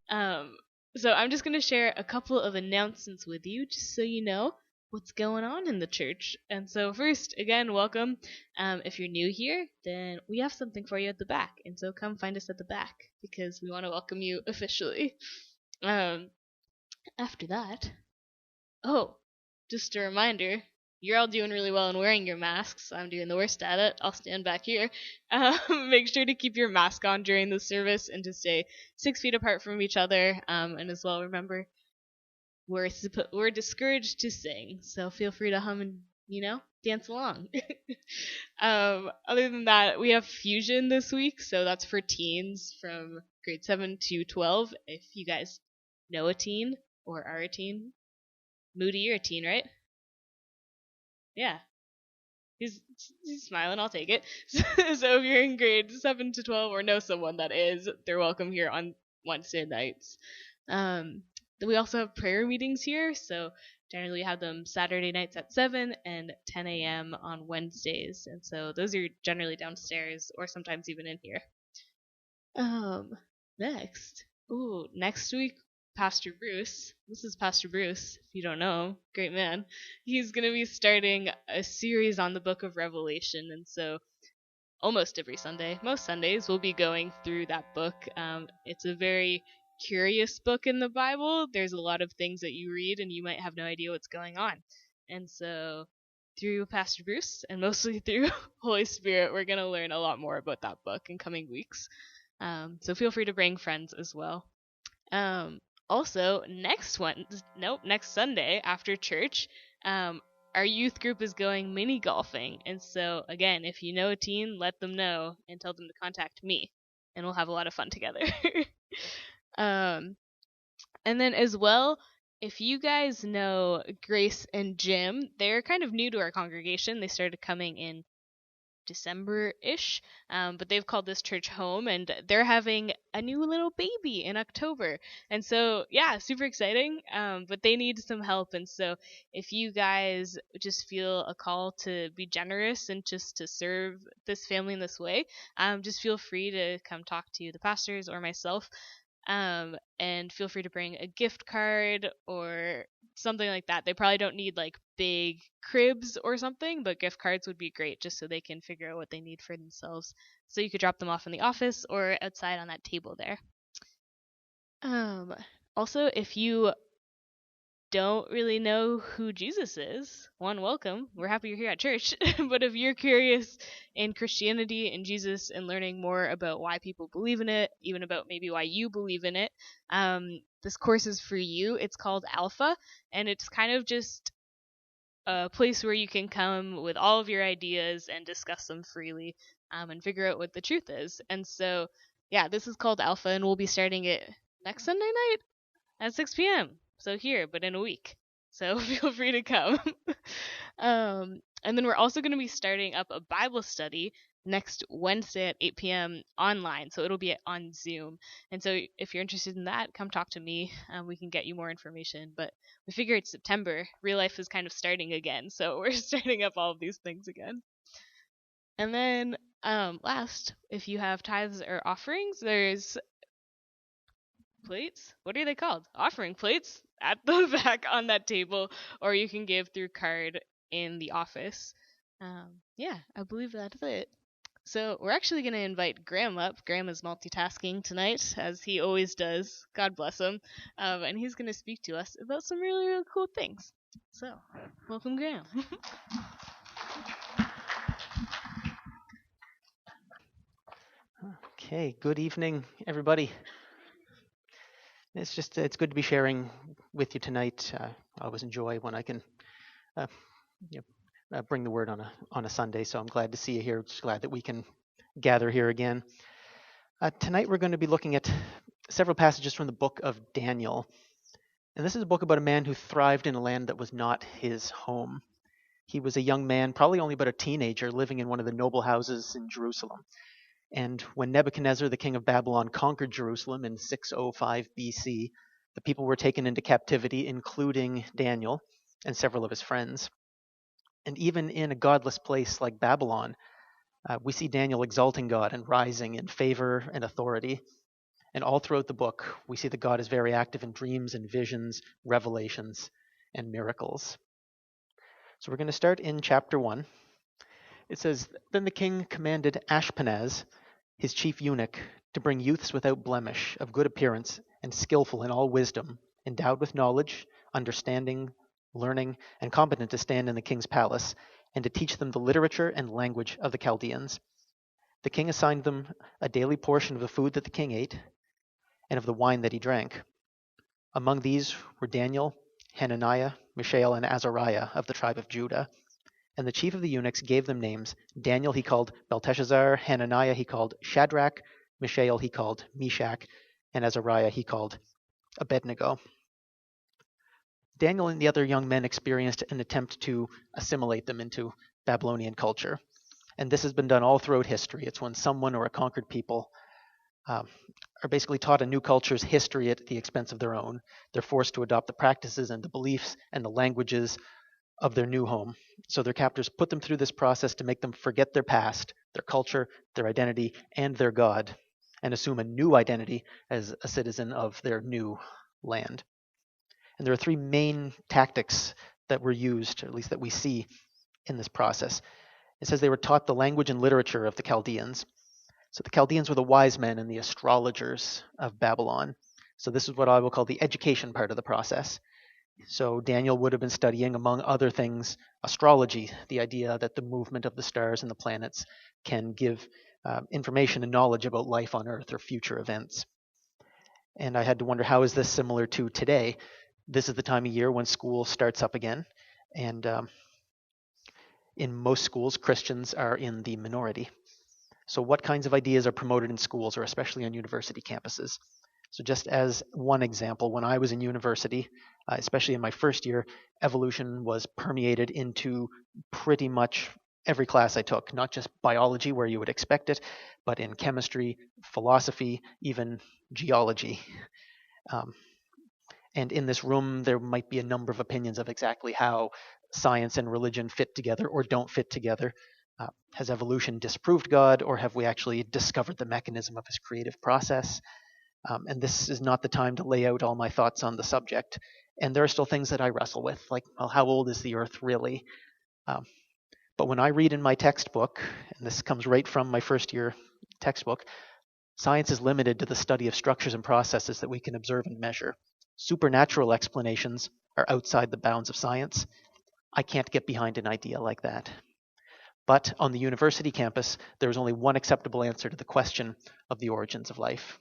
Um, so I'm just going to share a couple of announcements with you just so you know what's going on in the church. And so first, again, welcome. If you're new here, then we have something for you at the back. And so come find us at the back because we want to welcome you officially. Um, After that, oh, just a reminder, you're all doing really well in wearing your masks. I'm doing the worst at it. I'll stand back here. Make sure to keep your mask on during the service and to stay 6 feet apart from each other. And as well, remember, we're discouraged to sing, so feel free to hum and dance along. Other than that, we have fusion this week, so that's for teens from grade 7 to 12. If you guys know a teen or are a teen, Moody, you're a teen, right? Yeah. He's smiling. I'll take it. So if you're in grade 7 to 12 or know someone that is, they're welcome here on Wednesday nights. We also have prayer meetings here. So generally have them Saturday nights at 7 and 10 a.m. on Wednesdays. And so those are generally downstairs or sometimes even in here. Next week, Pastor Bruce. This is Pastor Bruce, if you don't know him. Great man. He's going to be starting a series on the book of Revelation, and so almost every Sunday, most Sundays, we'll be going through that book. It's a very curious book in the Bible. There's a lot of things that you read, and you might have no idea what's going on. And so through Pastor Bruce, and mostly through Holy Spirit, we're going to learn a lot more about that book in coming weeks. So feel free to bring friends as well. Also, next Sunday after church, our youth group is going mini golfing. And so, again, if you know a teen, let them know and tell them to contact me, and we'll have a lot of fun together. And then as well, if you guys know Grace and Jim, they're kind of new to our congregation. They started coming in December-ish, but they've called this church home, and they're having a new little baby in October. And so, yeah, super exciting, but they need some help. And so if you guys just feel a call to be generous and just to serve this family in this way, just feel free to come talk to the pastors or myself. And feel free to bring a gift card or something like that. They probably don't need like big cribs or something, but gift cards would be great just so they can figure out what they need for themselves. So you could drop them off in the office or outside on that table there. Also, if you don't really know who Jesus is, welcome. We're happy you're here at church. But if you're curious in Christianity and Jesus and learning more about why people believe in it, even about maybe why you believe in it, this course is for you. It's called Alpha, and it's kind of just a place where you can come with all of your ideas and discuss them freely, and figure out what the truth is. And so, yeah, this is called Alpha, and we'll be starting it next Sunday night at 6 p.m. So here, but in a week. So feel free to come. And then we're also going to be starting up a Bible study next Wednesday at 8 p.m. online. So it'll be on Zoom. And so if you're interested in that, come talk to me. We can get you more information. But we figure it's September. Real life is kind of starting again. So we're starting up all of these things again. And then last, if you have tithes or offerings, there's plates? What are they called? Offering plates at the back on that table, or you can give through card in the office. Yeah, I believe that's it. So we're actually going to invite Graham up. Graham is multitasking tonight, as he always does. God bless him. And he's going to speak to us about some really, really cool things. So, welcome, Graham. Okay, good evening, everybody. It's good to be sharing with you tonight. I always enjoy when I can bring the word on a Sunday, so I'm glad to see you here. Just glad that we can gather here again. Tonight we're going to be looking at several passages from the book of Daniel. And this is a book about a man who thrived in a land that was not his home. He was a young man, probably only about a teenager, living in one of the noble houses in Jerusalem. And when Nebuchadnezzar, the king of Babylon, conquered Jerusalem in 605 BC, the people were taken into captivity, including Daniel and several of his friends. And even in a godless place like Babylon, we see Daniel exalting God and rising in favor and authority. And all throughout the book, we see that God is very active in dreams and visions, revelations, and miracles. So we're going to start in chapter 1. It says, Then the king commanded Ashpenaz, his chief eunuch, to bring youths without blemish, of good appearance, and skillful in all wisdom, endowed with knowledge, understanding, learning, and competent to stand in the king's palace, and to teach them the literature and language of the Chaldeans. The king assigned them a daily portion of the food that the king ate, and of the wine that he drank. Among these were Daniel, Hananiah, Mishael, and Azariah of the tribe of Judah. And the chief of the eunuchs gave them names. Daniel he called Belteshazzar, Hananiah he called Shadrach, Mishael he called Meshach, and Azariah he called Abednego. Daniel and the other young men experienced an attempt to assimilate them into Babylonian culture. And this has been done all throughout history. It's when someone or a conquered people are basically taught a new culture's history at the expense of their own. They're forced to adopt the practices and the beliefs and the languages of their new home. So their captors put them through this process to make them forget their past, their culture, their identity, and their God, and assume a new identity as a citizen of their new land. And there are three main tactics that were used, or at least that we see in this process. It says they were taught the language and literature of the Chaldeans. So the Chaldeans were the wise men and the astrologers of Babylon. So this is what I will call the education part of the process. So Daniel would have been studying, among other things, astrology, the idea that the movement of the stars and the planets can give information and knowledge about life on Earth or future events. And I had to wonder, how is this similar to today? This is the time of year when school starts up again. And in most schools, Christians are in the minority. So what kinds of ideas are promoted in schools, or especially on university campuses? So just as one example, when I was in university, especially in my first year, evolution was permeated into pretty much every class I took, not just biology where you would expect it, but in chemistry, philosophy, even geology. And in this room, there might be a number of opinions of exactly how science and religion fit together or don't fit together. Has evolution disproved God, or have we actually discovered the mechanism of his creative process? And this is not the time to lay out all my thoughts on the subject. And there are still things that I wrestle with, like, well, how old is the Earth really? But when I read in my textbook, and this comes right from my first year textbook, science is limited to the study of structures and processes that we can observe and measure. Supernatural explanations are outside the bounds of science. I can't get behind an idea like that. But on the university campus, there is only one acceptable answer to the question of the origins of life.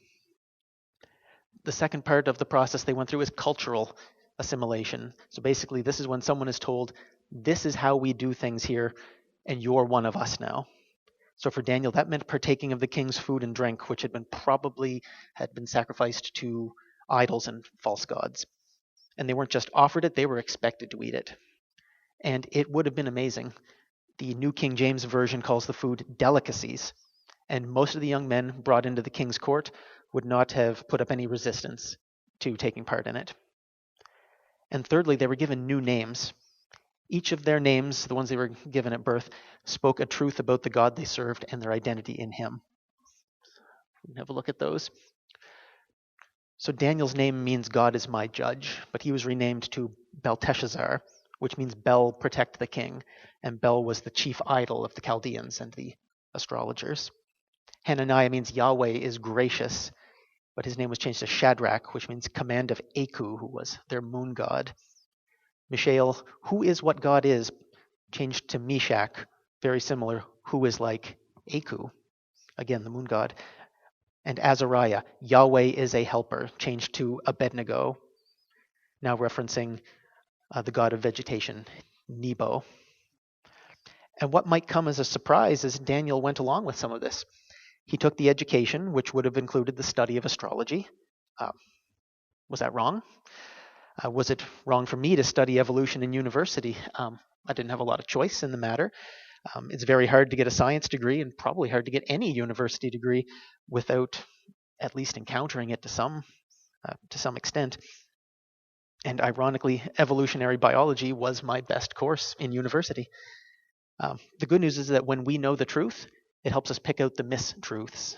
The second part of the process they went through is cultural assimilation. So basically, this is when someone is told, this is how we do things here, and you're one of us now. So for Daniel, that meant partaking of the king's food and drink, which had been sacrificed to idols and false gods. And they weren't just offered it, they were expected to eat it. And it would have been amazing. The New King James Version calls the food delicacies. And most of the young men brought into the king's court would not have put up any resistance to taking part in it. And thirdly, they were given new names. Each of their names, the ones they were given at birth, spoke a truth about the God they served and their identity in him. We can have a look at those. So Daniel's name means God is my judge, but he was renamed to Belteshazzar, which means Bel, protect the king. And Bel was the chief idol of the Chaldeans and the astrologers. Hananiah means Yahweh is gracious, but his name was changed to Shadrach, which means command of Aku, who was their moon god. Mishael, who is what God is, changed to Meshach, very similar, who is like Aku, again, the moon god. And Azariah, Yahweh is a helper, changed to Abednego, now referencing the god of vegetation, Nebo. And what might come as a surprise is Daniel went along with some of this. He took the education, which would have included the study of astrology. Was that wrong? Was it wrong for me to study evolution in university? I didn't have a lot of choice in the matter. It's very hard to get a science degree, and probably hard to get any university degree without at least encountering it to some extent. And ironically, evolutionary biology was my best course in university. The good news is that when we know the truth, it helps us pick out the mistruths.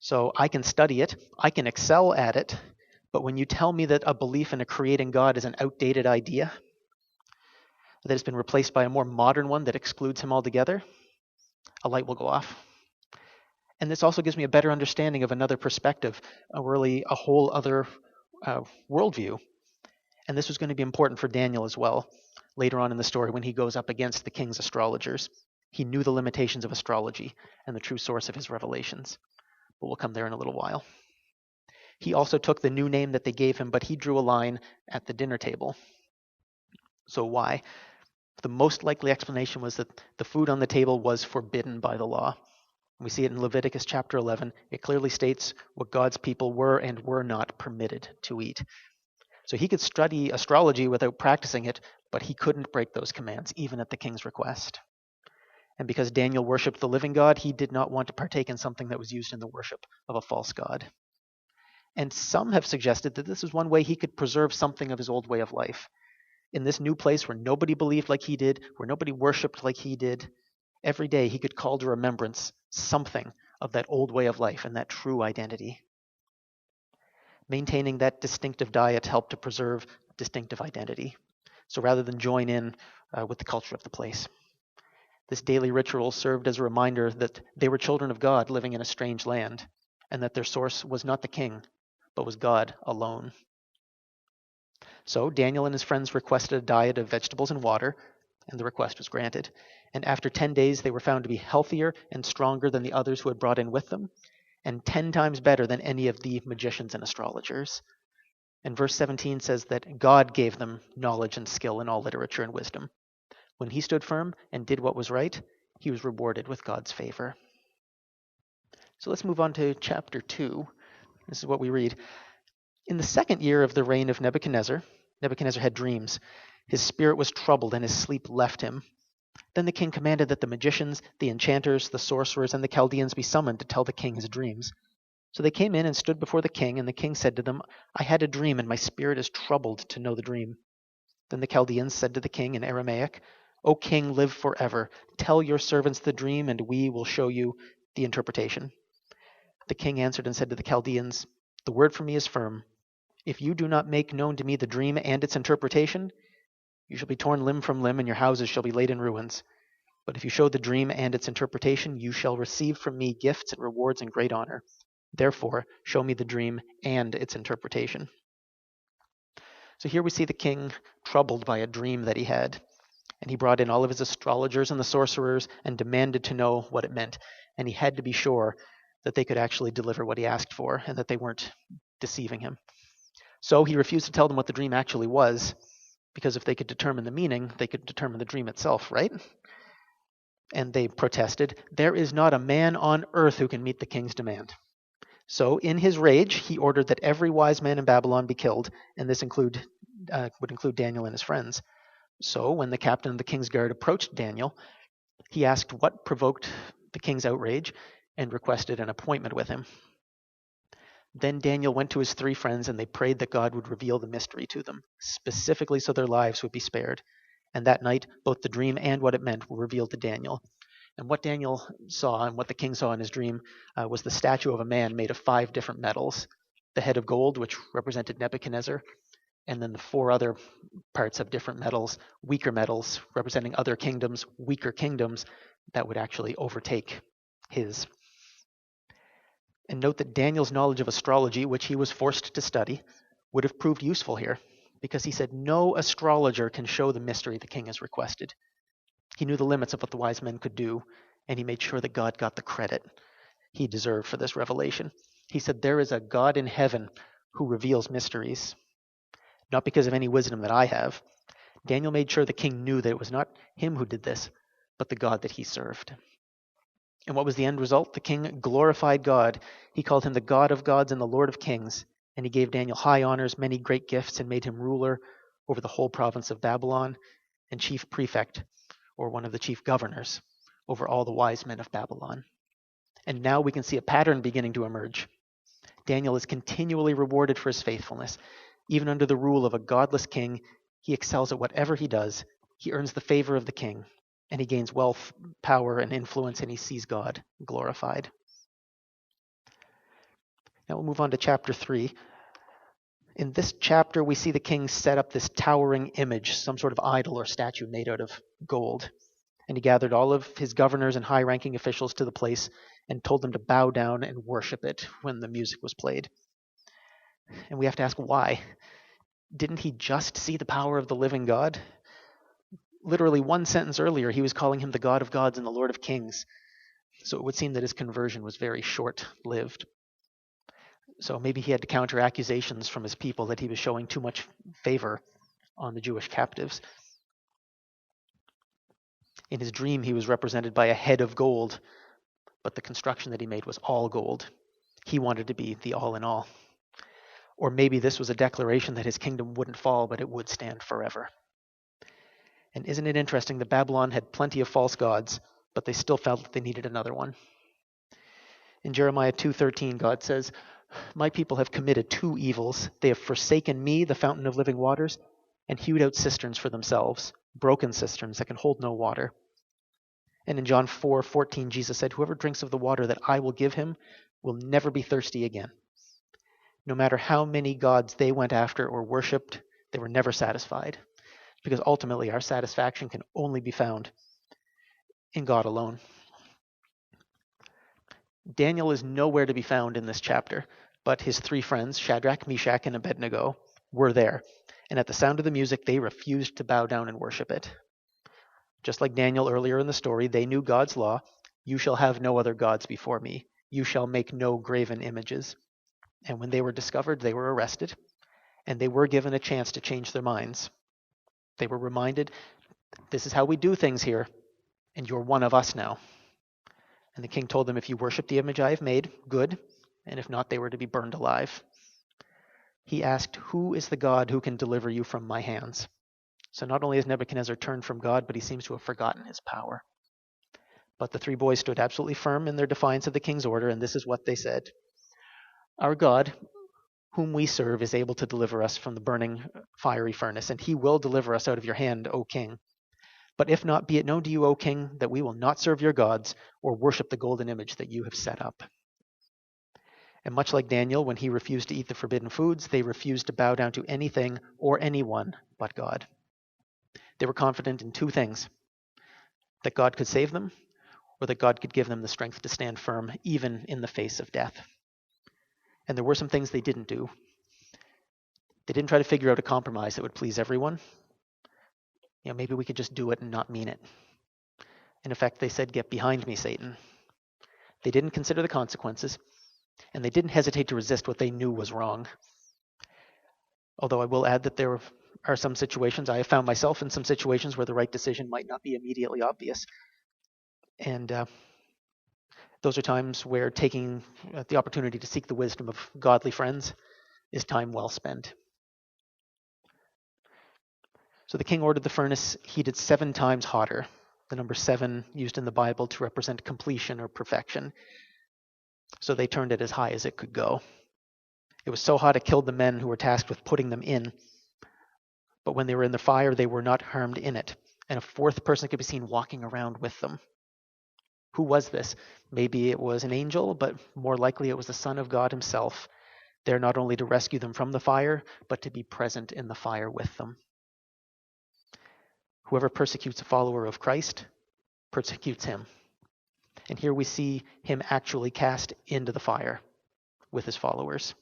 So I can study it, I can excel at it, but when you tell me that a belief in a creating God is an outdated idea, that has been replaced by a more modern one that excludes him altogether, a light will go off. And this also gives me a better understanding of another perspective, really a whole other worldview. And this was going to be important for Daniel as well. Later on in the story, when he goes up against the king's astrologers, he knew the limitations of astrology and the true source of his revelations. But we'll come there in a little while. He also took the new name that they gave him, but he drew a line at the dinner table. So why? The most likely explanation was that the food on the table was forbidden by the law. We see it in Leviticus chapter 11. It clearly states what God's people were and were not permitted to eat. So he could study astrology without practicing it, but he couldn't break those commands, even at the king's request. And because Daniel worshipped the living God, he did not want to partake in something that was used in the worship of a false god. And some have suggested that this is one way he could preserve something of his old way of life. In this new place where nobody believed like he did, where nobody worshipped like he did, every day he could call to remembrance something of that old way of life and that true identity. Maintaining that distinctive diet helped to preserve distinctive identity. So rather than join in with the culture of the place, this daily ritual served as a reminder that they were children of God living in a strange land, and that their source was not the king, but was God alone. So Daniel and his friends requested a diet of vegetables and water, and the request was granted. And after 10 days, they were found to be healthier and stronger than the others who had brought in with them, and 10 times better than any of the magicians and astrologers. And verse 17 says that God gave them knowledge and skill in all literature and wisdom. When he stood firm and did what was right, he was rewarded with God's favor. So let's move on to chapter 2. This is what we read. In the second year of the reign of Nebuchadnezzar, Nebuchadnezzar had dreams. His spirit was troubled and his sleep left him. Then the king commanded that the magicians, the enchanters, the sorcerers, and the Chaldeans be summoned to tell the king his dreams. So they came in and stood before the king, and the king said to them, I had a dream, and my spirit is troubled to know the dream. Then the Chaldeans said to the king in Aramaic, O king, live forever. Tell your servants the dream, and we will show you the interpretation. The king answered and said to the Chaldeans, The word from me is firm. If you do not make known to me the dream and its interpretation, you shall be torn limb from limb, and your houses shall be laid in ruins. But if you show the dream and its interpretation, you shall receive from me gifts and rewards and great honor. Therefore, show me the dream and its interpretation. So here we see the king troubled by a dream that he had. And he brought in all of his astrologers and the sorcerers and demanded to know what it meant. And he had to be sure that they could actually deliver what he asked for and that they weren't deceiving him. So he refused to tell them what the dream actually was, because if they could determine the meaning, they could determine the dream itself, right? And they protested, There is not a man on earth who can meet the king's demand. So in his rage, he ordered that every wise man in Babylon be killed, and this would include Daniel and his friends. So when the captain of the king's guard approached Daniel, he asked what provoked the king's outrage and requested an appointment with him. Then Daniel went to his 3 friends, and they prayed that God would reveal the mystery to them, specifically so their lives would be spared. And that night, both the dream and what it meant were revealed to Daniel. And what Daniel saw and what the king saw in his dream was the statue of a man made of 5 different metals. The head of gold, which represented Nebuchadnezzar, and then the 4 other parts of different metals, weaker metals, representing other kingdoms, weaker kingdoms that would actually overtake his. And note that Daniel's knowledge of astrology, which he was forced to study, would have proved useful here, because he said no astrologer can show the mystery the king has requested. He knew the limits of what the wise men could do, and he made sure that God got the credit he deserved for this revelation. He said, There is a God in heaven who reveals mysteries, not because of any wisdom that I have. Daniel made sure the king knew that it was not him who did this, but the God that he served. And what was the end result? The king glorified God. He called him the God of gods and the Lord of kings, and he gave Daniel high honors, many great gifts, and made him ruler over the whole province of Babylon and chief prefect, or one of the chief governors, over all the wise men of Babylon. And now we can see a pattern beginning to emerge. Daniel is continually rewarded for his faithfulness. Even under the rule of a godless king, he excels at whatever he does. He earns the favor of the king, and he gains wealth, power, and influence, and he sees God glorified. Now we'll move on to chapter 3. In this chapter, we see the king set up this towering image, some sort of idol or statue made out of gold. And he gathered all of his governors and high-ranking officials to the place and told them to bow down and worship it when the music was played. And we have to ask why. Didn't he just see the power of the living God? Literally one sentence earlier, he was calling him the God of gods and the Lord of kings. So it would seem that his conversion was very short-lived. So maybe he had to counter accusations from his people that he was showing too much favor on the Jewish captives. In his dream, he was represented by a head of gold, but the construction that he made was all gold. He wanted to be the all in all. Or maybe this was a declaration that his kingdom wouldn't fall, but it would stand forever. And isn't it interesting that Babylon had plenty of false gods, but they still felt that they needed another one? In Jeremiah 2:13, God says, "My people have committed two evils. They have forsaken me, the fountain of living waters, and hewed out cisterns for themselves, broken cisterns that can hold no water." And in John 4:14, Jesus said, "Whoever drinks of the water that I will give him will never be thirsty again." No matter how many gods they went after or worshipped, they were never satisfied, because ultimately our satisfaction can only be found in God alone. Daniel is nowhere to be found in this chapter, but his three friends, Shadrach, Meshach, and Abednego, were there. And at the sound of the music, they refused to bow down and worship it. Just like Daniel earlier in the story, they knew God's law. "You shall have no other gods before me. You shall make no graven images." And when they were discovered, they were arrested, and they were given a chance to change their minds. They were reminded, "This is how we do things here, and you're one of us now." And the king told them, "If you worship the image I have made, good, and if not, they were to be burned alive." He asked, "Who is the God who can deliver you from my hands?" So not only has Nebuchadnezzar turned from God, but he seems to have forgotten his power. But the three boys stood absolutely firm in their defiance of the king's order, and this is what they said: "Our God, whom we serve, is able to deliver us from the burning fiery furnace, and he will deliver us out of your hand, O king. But if not, be it known to you, O king, that we will not serve your gods or worship the golden image that you have set up." And much like Daniel, when he refused to eat the forbidden foods, they refused to bow down to anything or anyone but God. They were confident in two things: that God could save them, or that God could give them the strength to stand firm, even in the face of death. And there were some things they didn't do. They didn't try to figure out a compromise that would please everyone. Maybe we could just do it and not mean it. In effect, they said, "Get behind me, Satan." They didn't consider the consequences, and they didn't hesitate to resist what they knew was wrong. Although I will add that there are some situations, I have found myself in some situations where the right decision might not be immediately obvious. And those are times where taking the opportunity to seek the wisdom of godly friends is time well spent. So the king ordered the furnace heated 7 times hotter, the number 7 used in the Bible to represent completion or perfection. So they turned it as high as it could go. It was so hot it killed the men who were tasked with putting them in. But when they were in the fire, they were not harmed in it, and a 4th person could be seen walking around with them. Who was this? Maybe it was an angel, but more likely it was the Son of God himself, there not only to rescue them from the fire, but to be present in the fire with them. Whoever persecutes a follower of Christ persecutes him. And here we see him actually cast into the fire with his followers.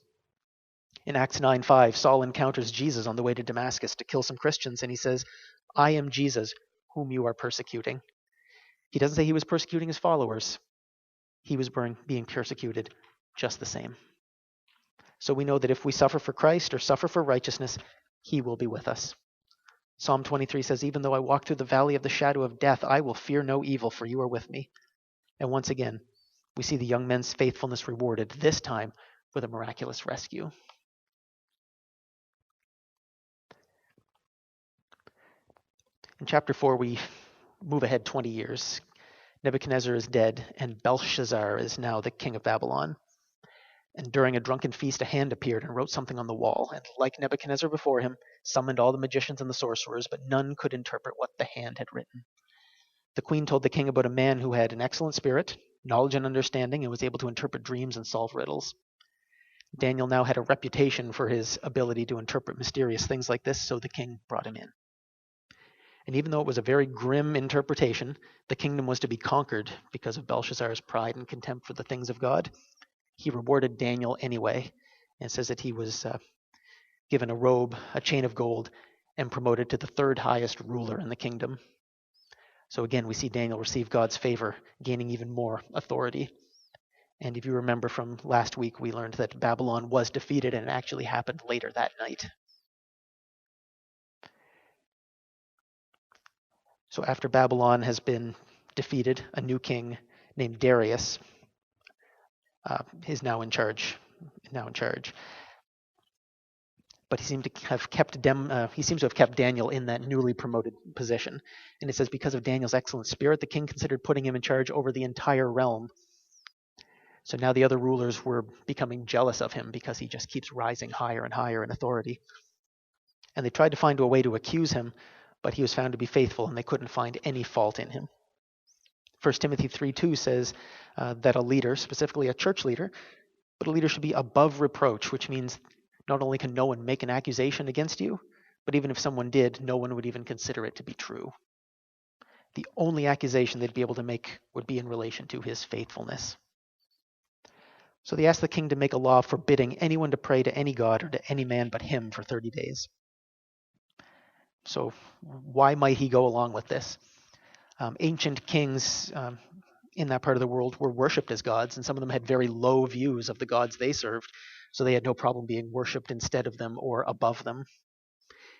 In Acts 9:5, Saul encounters Jesus on the way to Damascus to kill some Christians, and he says, "I am Jesus, whom you are persecuting." He doesn't say he was persecuting his followers. He was being persecuted just the same. So we know that if we suffer for Christ or suffer for righteousness, he will be with us. Psalm 23 says, "Even though I walk through the valley of the shadow of death, I will fear no evil, for you are with me." And once again, we see the young men's faithfulness rewarded, this time with a miraculous rescue. In chapter 4, we move ahead 20 years. Nebuchadnezzar is dead, and Belshazzar is now the king of Babylon. And during a drunken feast, a hand appeared and wrote something on the wall, and like Nebuchadnezzar before him, summoned all the magicians and the sorcerers, but none could interpret what the hand had written. The queen told the king about a man who had an excellent spirit, knowledge and understanding, and was able to interpret dreams and solve riddles. Daniel now had a reputation for his ability to interpret mysterious things like this, so the king brought him in. And even though it was a very grim interpretation, the kingdom was to be conquered because of Belshazzar's pride and contempt for the things of God. He rewarded Daniel anyway, and says that he was given a robe, a chain of gold, and promoted to the third highest ruler in the kingdom. So again, we see Daniel receive God's favor, gaining even more authority. And if you remember from last week, we learned that Babylon was defeated, and it actually happened later that night. So after Babylon has been defeated, a new king named Darius is now in charge. But he seems to have kept Daniel in that newly promoted position. And it says, because of Daniel's excellent spirit, the king considered putting him in charge over the entire realm. So now the other rulers were becoming jealous of him because he just keeps rising higher and higher in authority. And they tried to find a way to accuse him, but he was found to be faithful, and they couldn't find any fault in him. 1 Timothy 3:2 says that a leader, specifically a church leader, but a leader should be above reproach, which means not only can no one make an accusation against you, but even if someone did, no one would even consider it to be true. The only accusation they'd be able to make would be in relation to his faithfulness. So they asked the king to make a law forbidding anyone to pray to any god or to any man but him for 30 days. So why might he go along with this? Ancient kings in that part of the world were worshipped as gods, and some of them had very low views of the gods they served, so they had no problem being worshipped instead of them or above them.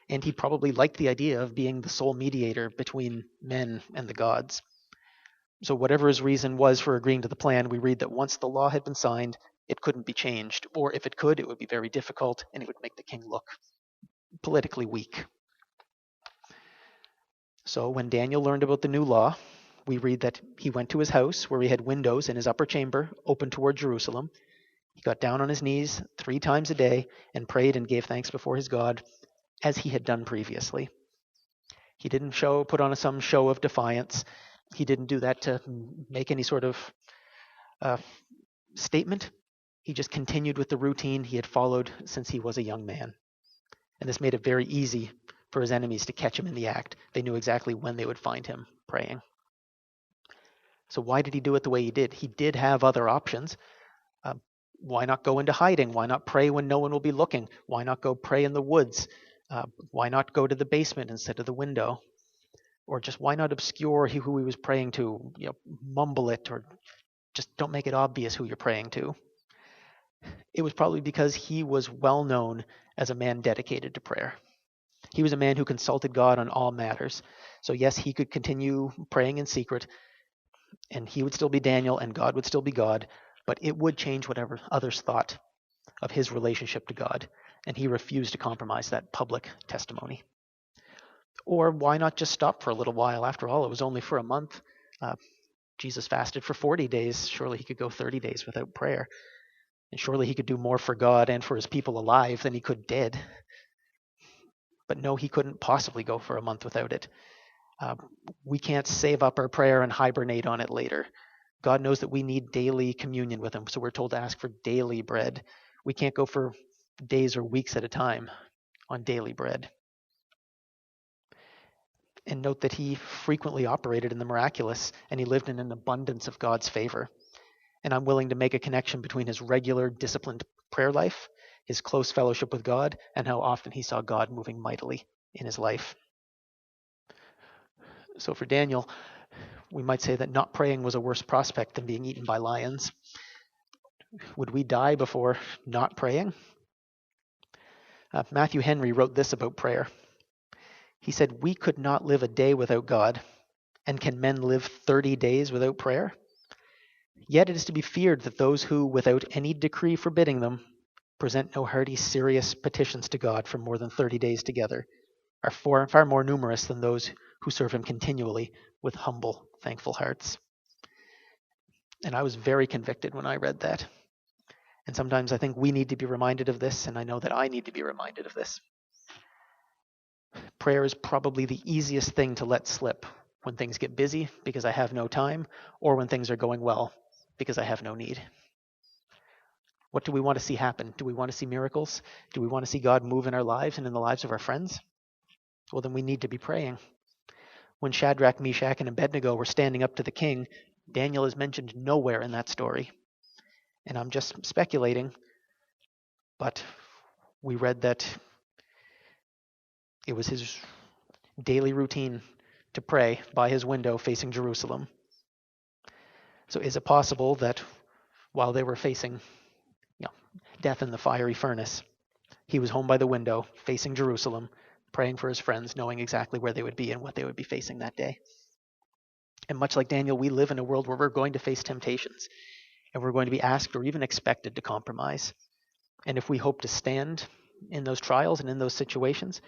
And he probably liked the idea of being the sole mediator between men and the gods. So whatever his reason was for agreeing to the plan, we read that once the law had been signed, it couldn't be changed, or if it could, it would be very difficult, and it would make the king look politically weak. So when Daniel learned about the new law, we read that he went to his house where he had windows in his upper chamber open toward Jerusalem. He got down on his knees 3 times a day and prayed and gave thanks before his God, as he had done previously. He didn't put on some show of defiance. He didn't do that to make any sort of statement. He just continued with the routine he had followed since he was a young man. And this made it very easy for his enemies to catch him in the act. They knew exactly when they would find him praying. So why did he do it the way he did? He did have other options. Why not go into hiding? Why not pray when no one will be looking? Why not go pray in the woods? Why not go to the basement instead of the window? Or just why not obscure who he was praying to? Mumble it, or just don't make it obvious who you're praying to. It was probably because he was well known as a man dedicated to prayer. He was a man who consulted God on all matters. So yes, he could continue praying in secret, and he would still be Daniel, and God would still be God, but it would change whatever others thought of his relationship to God, and he refused to compromise that public testimony. Or why not just stop for a little while? After all, it was only for a month. Jesus fasted for 40 days. Surely he could go 30 days without prayer. And surely he could do more for God and for his people alive than he could dead. But no, he couldn't possibly go for a month without it. We can't save up our prayer and hibernate on it later. God knows that we need daily communion with him, so we're told to ask for daily bread. We can't go for days or weeks at a time on daily bread. And note that he frequently operated in the miraculous, and he lived in an abundance of God's favor. And I'm willing to make a connection between his regular, disciplined prayer life, his close fellowship with God, and how often he saw God moving mightily in his life. So for Daniel, we might say that not praying was a worse prospect than being eaten by lions. Would we die before not praying? Matthew Henry wrote this about prayer. He said, "We could not live a day without God, and can men live 30 days without prayer? Yet it is to be feared that those who, without any decree forbidding them, present no hearty, serious petitions to God for more than 30 days together, are far more numerous than those who serve him continually with humble, thankful hearts." And I was very convicted when I read that. And sometimes I think we need to be reminded of this, and I know that I need to be reminded of this. Prayer is probably the easiest thing to let slip when things get busy because I have no time, or when things are going well because I have no need. What do we want to see happen? Do we want to see miracles? Do we want to see God move in our lives and in the lives of our friends? Well, then we need to be praying. When Shadrach, Meshach, and Abednego were standing up to the king, Daniel is mentioned nowhere in that story. And I'm just speculating, but we read that it was his daily routine to pray by his window facing Jerusalem. So is it possible that while they were facing death in the fiery furnace, he was home by the window facing Jerusalem, praying for his friends, knowing exactly where they would be and what they would be facing that day? And much like Daniel, we live in a world where we're going to face temptations, and we're going to be asked or even expected to compromise. And if we hope to stand in those trials and in those situations,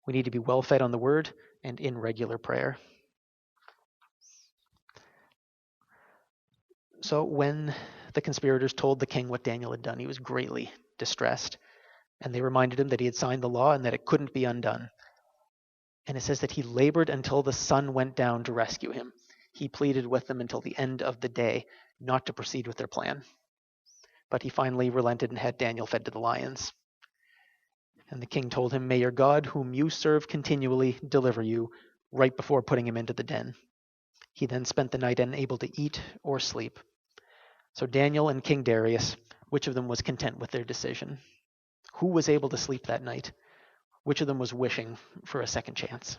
we need to be well fed on the word and in regular prayer. So when the conspirators told the king what Daniel had done, he was greatly distressed. And they reminded him that he had signed the law and that it couldn't be undone. And it says that he labored until the sun went down to rescue him. He pleaded with them until the end of the day not to proceed with their plan. But he finally relented and had Daniel fed to the lions. And the king told him, "May your God, whom you serve continually, deliver you," right before putting him into the den. He then spent the night unable to eat or sleep. So Daniel and King Darius, which of them was content with their decision? Who was able to sleep that night? Which of them was wishing for a second chance?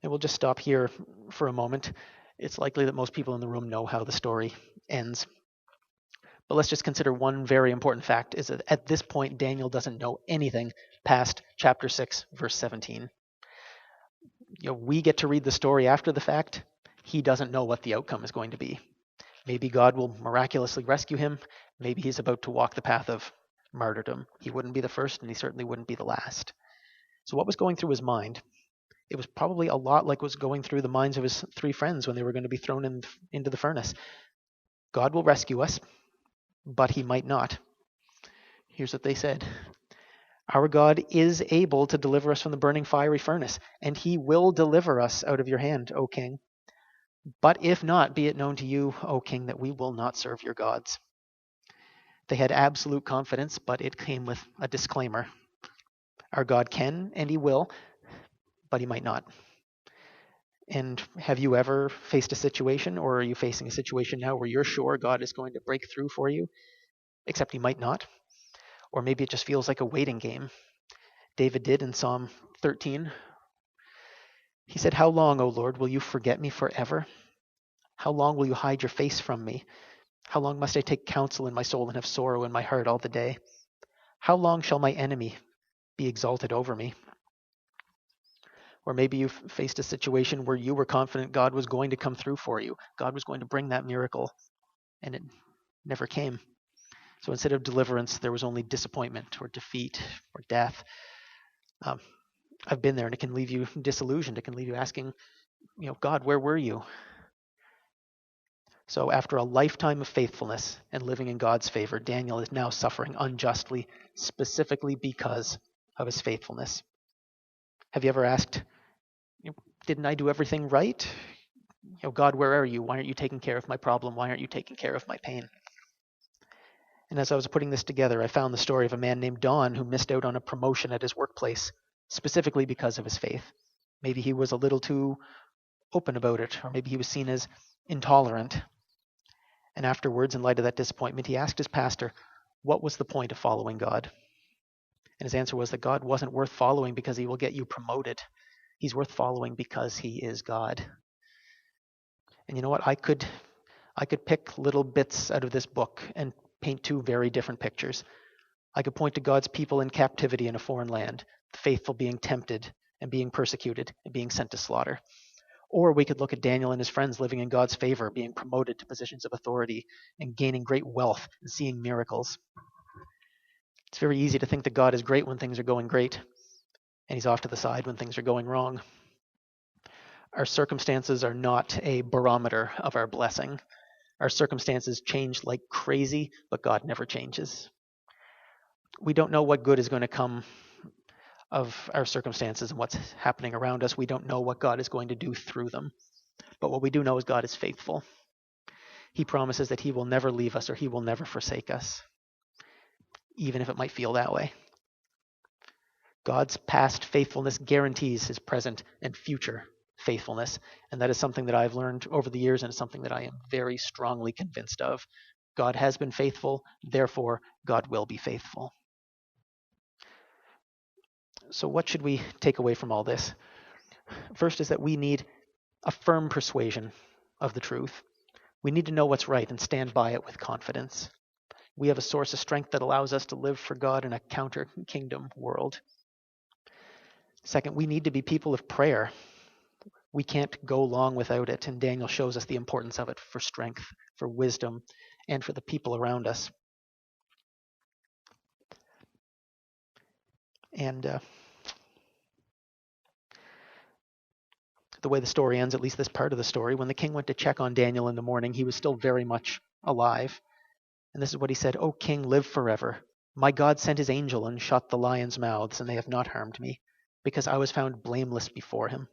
And we'll just stop here for a moment. It's likely that most people in the room know how the story ends. But let's just consider one very important fact, is that at this point, Daniel doesn't know anything past chapter 6, verse 17. We get to read the story after the fact. He doesn't know what the outcome is going to be. Maybe God will miraculously rescue him. Maybe he's about to walk the path of martyrdom. He wouldn't be the first, and he certainly wouldn't be the last. So what was going through his mind? It was probably a lot like what was going through the minds of his three friends when they were going to be thrown into the furnace. God will rescue us, but he might not. Here's what they said. Our God is able to deliver us from the burning fiery furnace, and he will deliver us out of your hand, O king. But if not, be it known to you, O king, that we will not serve your gods. They had absolute confidence, but it came with a disclaimer. Our God can and he will, but he might not. And have you ever faced a situation, or are you facing a situation now where you're sure God is going to break through for you, except he might not? Or maybe it just feels like a waiting game. David did in Psalm 13. He said, "How long, O Lord, will you forget me forever? How long will you hide your face from me? How long must I take counsel in my soul and have sorrow in my heart all the day? How long shall my enemy be exalted over me?" Or maybe you've faced a situation where you were confident God was going to come through for you. God was going to bring that miracle, and it never came. So instead of deliverance, there was only disappointment or defeat or death. I've been there, and it can leave you disillusioned. It can leave you asking, God, where were you? So after a lifetime of faithfulness and living in God's favor, Daniel is now suffering unjustly, specifically because of his faithfulness. Have you ever asked, didn't I do everything right? God, where are you? Why aren't you taking care of my problem? Why aren't you taking care of my pain? And as I was putting this together, I found the story of a man named Don who missed out on a promotion at his workplace, specifically because of his faith. Maybe he was a little too open about it, or maybe he was seen as intolerant. And afterwards, in light of that disappointment, he asked his pastor, what was the point of following God? And his answer was that God wasn't worth following because he will get you promoted. He's worth following because he is God. And you know what? I could pick little bits out of this book and paint two very different pictures. I could point to God's people in captivity in a foreign land, the faithful being tempted and being persecuted and being sent to slaughter. Or we could look at Daniel and his friends living in God's favor, being promoted to positions of authority and gaining great wealth and seeing miracles. It's very easy to think that God is great when things are going great, and he's off to the side when things are going wrong. Our circumstances are not a barometer of our blessing. Our circumstances change like crazy, but God never changes. We don't know what good is going to come of our circumstances and what's happening around us. We don't know what God is going to do through them. But what we do know is God is faithful. He promises that he will never leave us or he will never forsake us, even if it might feel that way. God's past faithfulness guarantees his present and future faithfulness. And that is something that I've learned over the years, and it's something that I am very strongly convinced of. God has been faithful, therefore, God will be faithful. So, what should we take away from all this? First is that we need a firm persuasion of the truth. We need to know what's right and stand by it with confidence. We have a source of strength that allows us to live for God in a counter kingdom world. Second, we need to be people of prayer. We can't go long without it, and Daniel shows us the importance of it for strength, for wisdom, and for the people around us. And the way the story ends, at least this part of the story, when the king went to check on Daniel in the morning, he was still very much alive. And this is what he said, "O king, live forever. My God sent his angel and shut the lions' mouths, and they have not harmed me, because I was found blameless before him."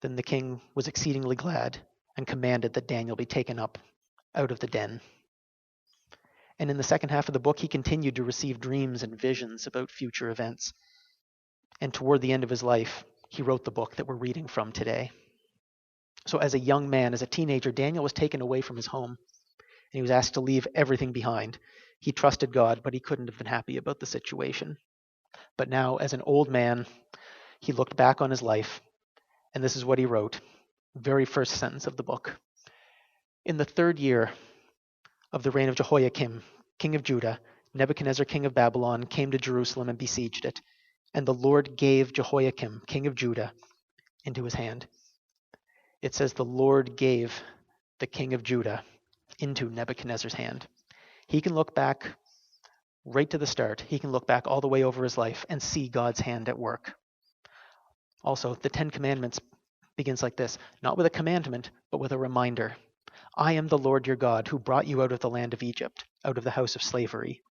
Then the king was exceedingly glad and commanded that Daniel be taken up out of the den. And in the second half of the book, he continued to receive dreams and visions about future events. And toward the end of his life, he wrote the book that we're reading from today. So as a young man, as a teenager, Daniel was taken away from his home, and he was asked to leave everything behind. He trusted God, but he couldn't have been happy about the situation. But now, as an old man, he looked back on his life, and this is what he wrote, very first sentence of the book. "In the 3rd year of the reign of Jehoiakim, king of Judah, Nebuchadnezzar, king of Babylon, came to Jerusalem and besieged it. And the Lord gave Jehoiakim, king of Judah, into his hand." It says the Lord gave the king of Judah into Nebuchadnezzar's hand. He can look back right to the start. He can look back all the way over his life and see God's hand at work. Also, the 10 Commandments begins like this, not with a commandment, but with a reminder. "I am the Lord your God, who brought you out of the land of Egypt, out of the house of slavery.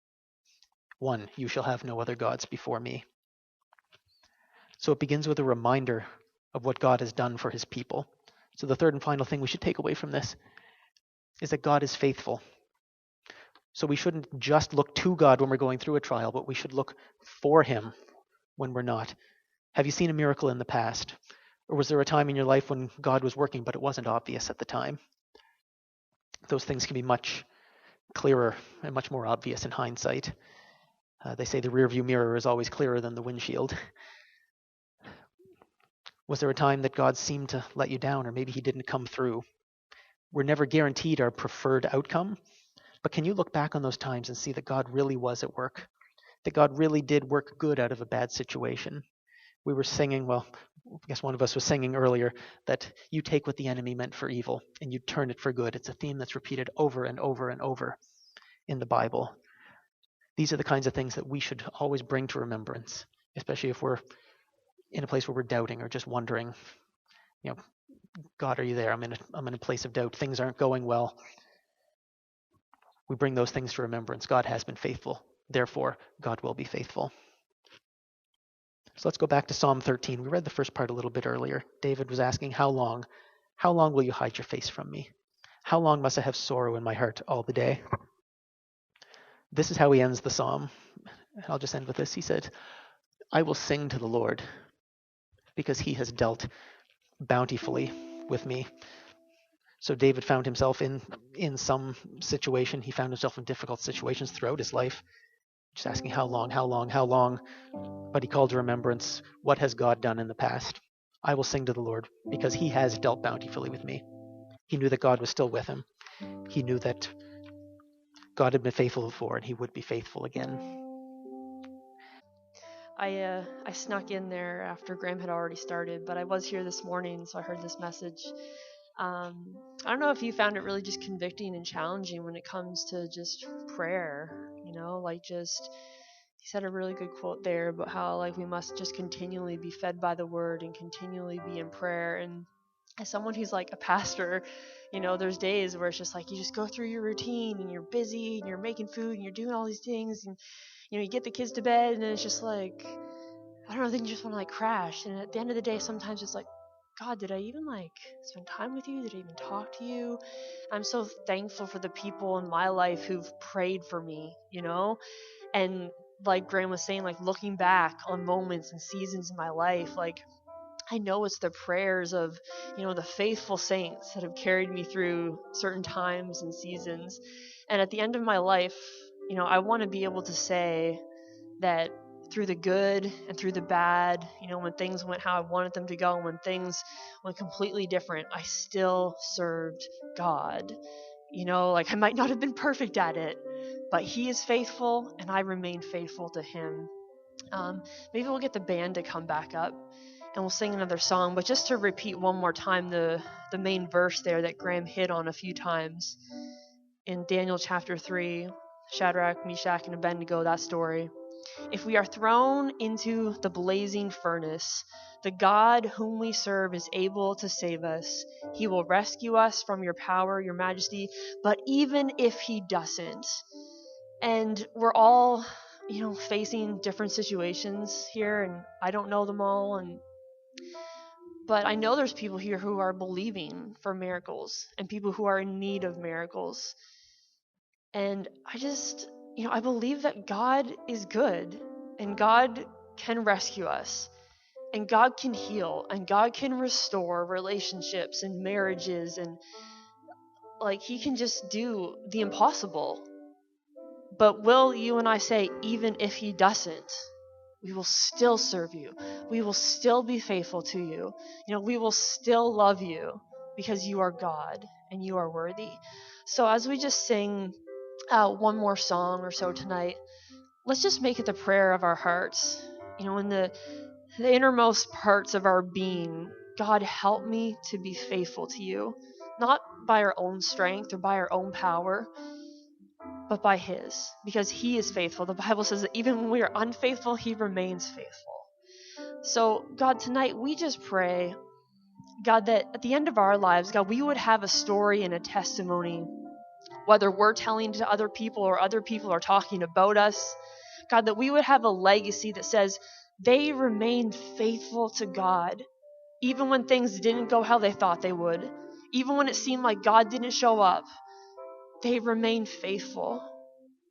1, you shall have no other gods before me." So it begins with a reminder of what God has done for his people. So the third and final thing we should take away from this is that God is faithful. So we shouldn't just look to God when we're going through a trial, but we should look for him when we're not. Have you seen a miracle in the past? Or was there a time in your life when God was working, but it wasn't obvious at the time? Those things can be much clearer and much more obvious in hindsight. They say the rearview mirror is always clearer than the windshield. Was there a time that God seemed to let you down, or maybe he didn't come through? We're never guaranteed our preferred outcome, but can you look back on those times and see that God really was at work? That God really did work good out of a bad situation? We were singing, well, I guess one of us was singing earlier, that you take what the enemy meant for evil and you turn it for good. It's a theme that's repeated over and over and over in the Bible. These are the kinds of things that we should always bring to remembrance, especially if we're in a place where we're doubting or just wondering, God, are you there? I'm in a place of doubt. Things aren't going well. We bring those things to remembrance. God has been faithful. Therefore, God will be faithful. So let's go back to Psalm 13. We read the first part a little bit earlier. David was asking, how long? How long will you hide your face from me? How long must I have sorrow in my heart all the day? This is how he ends the psalm. I'll just end with this. He said, "I will sing to the Lord because he has dealt bountifully with me." So David found himself in some situation. He found himself in difficult situations throughout his life, just asking how long, how long, how long. But he called to remembrance, what has God done in the past? I will sing to the Lord because he has dealt bountifully with me. He knew that God was still with him. He knew that God had been faithful before and he would be faithful again. I snuck in there after Graham had already started, but I was here this morning, so I heard this message. I don't know if you found it really just convicting and challenging when it comes to just prayer, like just he said a really good quote there about how like we must just continually be fed by the word and continually be in prayer. And as someone who's like a pastor, there's days where it's just like you just go through your routine and you're busy and you're making food and you're doing all these things and you get the kids to bed and then it's just like I don't know, then you just want to like crash. And at the end of the day, sometimes it's like, God, did I even spend time with you? Did I even talk to you? I'm so thankful for the people in my life who've prayed for me, And like Graham was saying, looking back on moments and seasons in my life, I know it's the prayers of, the faithful saints that have carried me through certain times and seasons. And at the end of my life, I want to be able to say that through the good and through the bad, when things went how I wanted them to go, and when things went completely different, I still served God. I might not have been perfect at it, but He is faithful and I remain faithful to Him. Maybe we'll get the band to come back up and we'll sing another song, but just to repeat one more time the main verse there that Graham hit on a few times in Daniel chapter 3, Shadrach, Meshach, and Abednego, that story. If we are thrown into the blazing furnace, the God whom we serve is able to save us. He will rescue us from your power, your majesty. But even if He doesn't, and we're all, facing different situations here, and I don't know them all, but I know there's people here who are believing for miracles and people who are in need of miracles. And I believe that God is good and God can rescue us and God can heal and God can restore relationships and marriages, and He can just do the impossible. But will you and I say, even if He doesn't, we will still serve you. We will still be faithful to you. We will still love you because you are God and you are worthy. So as we just sing one more song or so tonight, let's just make it the prayer of our hearts. In the innermost parts of our being, God, help me to be faithful to you, not by our own strength or by our own power, but by His, because He is faithful. The Bible says that even when we are unfaithful, He remains faithful. So, God, tonight we just pray, God, that at the end of our lives, God, we would have a story and a testimony, whether we're telling to other people or other people are talking about us. God, that we would have a legacy that says they remained faithful to God, even when things didn't go how they thought they would, even when it seemed like God didn't show up, they remained faithful.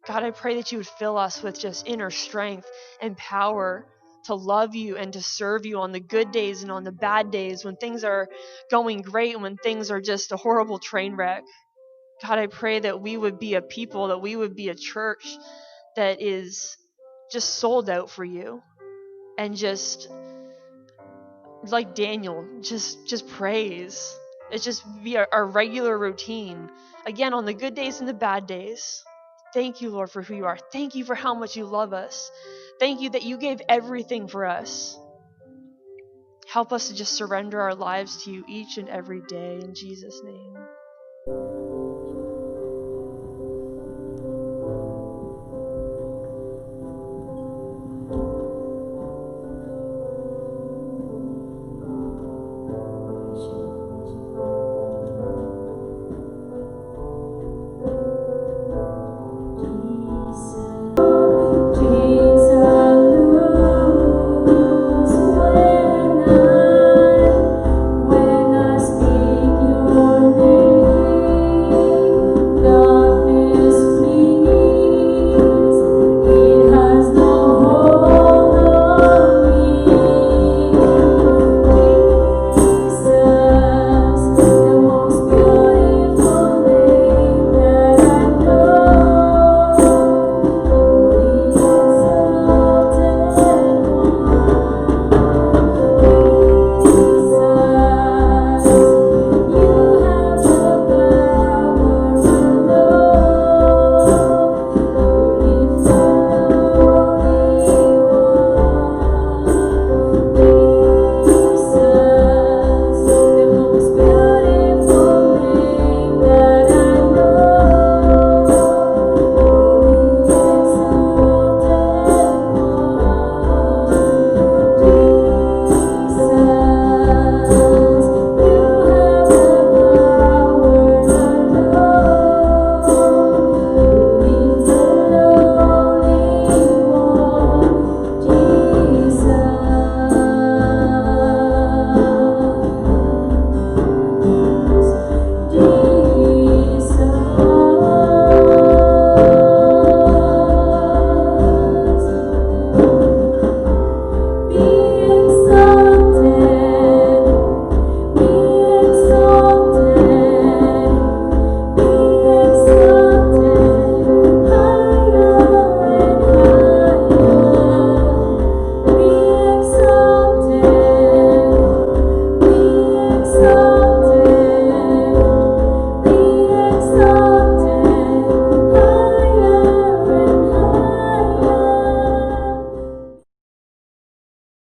God, I pray that you would fill us with just inner strength and power to love you and to serve you on the good days and on the bad days, when things are going great and when things are just a horrible train wreck. God, I pray that we would be a people, that we would be a church that is just sold out for you, and just like Daniel, just praise. It's just be our regular routine. Again, on the good days and the bad days. Thank you, Lord, for who you are. Thank you for how much you love us. Thank you that you gave everything for us. Help us to just surrender our lives to you each and every day, in Jesus' name.